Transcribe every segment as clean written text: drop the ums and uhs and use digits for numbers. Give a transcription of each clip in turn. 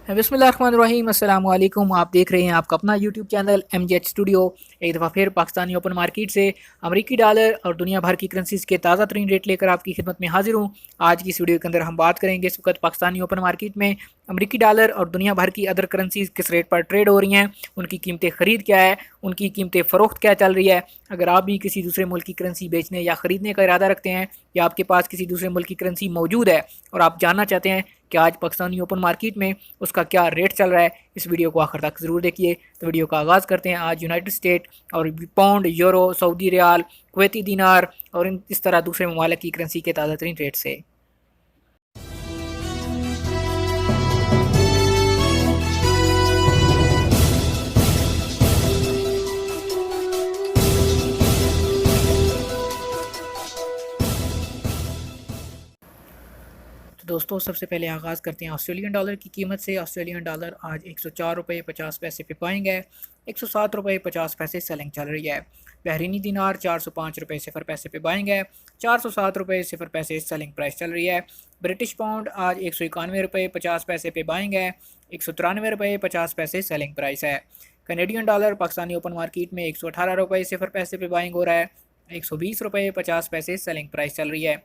बिस्मिल्लाहिर्रहमानिर्रहीम अस्सलाम वालेकुम। आप देख रहे हैं आपका अपना यूट्यूब चैनल MJH स्टूडियो। एक दफ़ा फिर पाकिस्तानी ओपन मार्केट से अमेरिकी डॉलर और दुनिया भर की करेंसीज़ के ताज़ा तरीन रेट लेकर आपकी खिदमत में हाजिर हूँ। आज की इस वीडियो के अंदर हम बात करेंगे इस वक्त पाकिस्तानी ओपन मार्केट में अमेरिकी डॉलर और दुनिया भर की अदर करेंसीज़ किस रेट पर ट्रेड हो रही हैं, उनकी कीमतें ख़रीद क्या है, उनकी कीमतें फ़रोख्त क्या चल रही है। अगर आप भी किसी दूसरे मुल्क की करेंसी बेचने या ख़रीदने का इरादा रखते हैं या आपके पास किसी दूसरे मुल्क की करेंसी मौजूद है और आप जानना चाहते हैं कि आज पाकिस्तानी ओपन मार्केट में उसका क्या रेट चल रहा है, इस वीडियो को आखिर तक ज़रूर देखिए। तो वीडियो का आगाज़ करते हैं आज यूनाइटेड स्टेट और pound, euro, Saudi riyal, Kuwaiti dinar और इस तरह दूसरे ममालिक की करेंसी के ताज़ा तरीन रेट से। तो दोस्तों सबसे पहले आगाज़ करते हैं ऑस्ट्रेलियन डॉलर की कीमत से। ऑस्ट्रेलियन डॉलर आज 104 रुपये 50 पैसे पे बाइंग है, 107 रुपये 50 पैसे सेलिंग चल रही है। बहरीनी दिनार 405 रुपये 0 पैसे पे बाइंग है, 407 रुपये 0 पैसे सेलिंग प्राइस चल रही है। ब्रिटिश पाउंड आज 191 रुपये 50 पैसे पे बाइंग है, 193 रुपये 50 पैसे सेलिंग प्राइस है। Canadian dollar Pakistani open market में 118 रुपये 0 पैसे पे बाइंग हो रहा है, 120 रुपये 50 पैसे सेलिंग प्राइस चल रही है।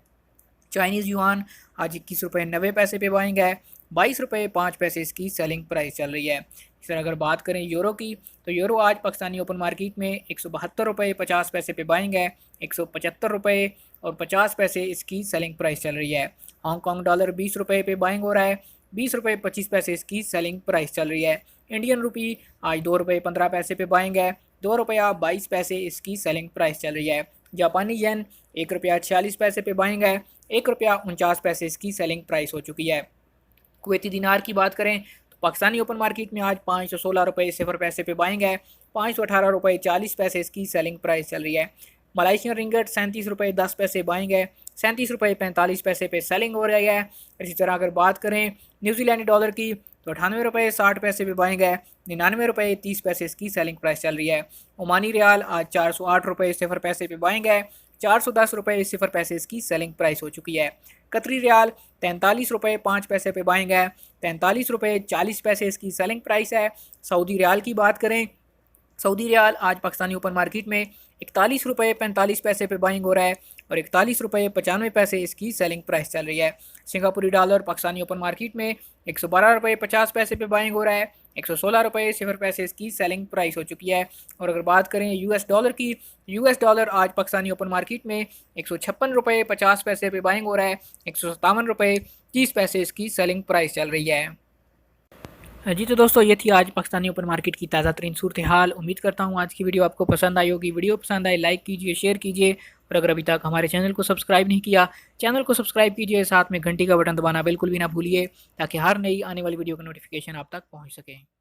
चाइनीज़ युआन आज 21 रुपये 90 पैसे पे बाइंग है, 22 रुपये 5 पैसे इसकी सेलिंग प्राइस चल रही है। इस तरह अगर बात करें यूरो की, तो यूरो आज पाकिस्तानी ओपन मार्केट में 172 रुपये 50 पैसे पे बाइंग है, 175 रुपये और 50 पैसे इसकी सेलिंग प्राइस चल रही है। हांगकॉन्ग डॉलर 20 रुपये पे बाइंग हो रहा है, 20 रुपये 25 पैसे इसकी सेलिंग प्राइस चल रही है। इंडियन रुपी आज 2 रुपये 15 पैसे पे बाइंग है, 2 रुपया 22 पैसे इसकी सेलिंग प्राइस चल रही है। जापानी येन 1 रुपया 46 पैसे पे बाइंग है, 1 रुपया 49 पैसे इसकी सेलिंग प्राइस हो चुकी है। कुवैती दिनार की बात करें तो पाकिस्तानी ओपन मार्केट में आज 516 रुपये 0 पैसे पे बाइंग है, 518 रुपये 40 पैसे इसकी सेलिंग प्राइस चल रही है। मलाइशियन रिंगट 37 रुपये 10 पैसे बाइंग है, 37 रुपये 45 पैसे पे सेलिंग हो रही है। इसी तरह अगर बात करें न्यूजीलैंडी डॉलर की, तो 98 रुपये 60 पैसे पे बाइंग है, 99 रुपये 30 पैसे इसकी सेलिंग प्राइस चल रही है। ओमानी रियाल आज 408 रुपये 0 पैसे पे बाइंग है, 410 रुपये 0 पैसे इसकी सेलिंग प्राइस हो चुकी है। कतरी रियाल 43 रुपये 5 पैसे पे बाइंग है, 43 रुपये 40 पैसे इसकी सेलिंग प्राइस है। सऊदी रियाल की बात करें, सऊदी रियाल आज पाकिस्तानी ओपन मार्केट में 41 रुपये 45 पैसे पे बाइंग हो रहा है और 41 रुपये 95 पैसे इसकी सेलिंग प्राइस चल रही है। सिंगापुरी डॉलर पाकिस्तानी ओपन मार्केट में 112 रुपये 50 पैसे पे बाइंग हो रहा है, 116 रुपये 0 पैसे इसकी सेलिंग प्राइस हो चुकी है। और अगर बात करें यूएस डॉलर की, यूएस डॉलर आज पाकिस्तानी ओपन मार्केट में 156 रुपये 50 पैसे पे बाइंग हो रहा है, 157 रुपये 30 पैसे इसकी सेलिंग प्राइस चल रही है। जी तो दोस्तों ये थी आज पाकिस्तानी ओपन मार्केट की ताज़ा तरीन सूरत हाल। उम्मीद करता हूँ आज की वीडियो आपको पसंद आई होगी। वीडियो पसंद आए लाइक कीजिए, शेयर कीजिए और अगर अभी तक हमारे चैनल को सब्सक्राइब नहीं किया, चैनल को सब्सक्राइब कीजिए, साथ में घंटी का बटन दबाना बिल्कुल भी ना भूलिए ताकि हर नई आने वाली वीडियो का नोटिफिकेशन आप तक पहुँच सके।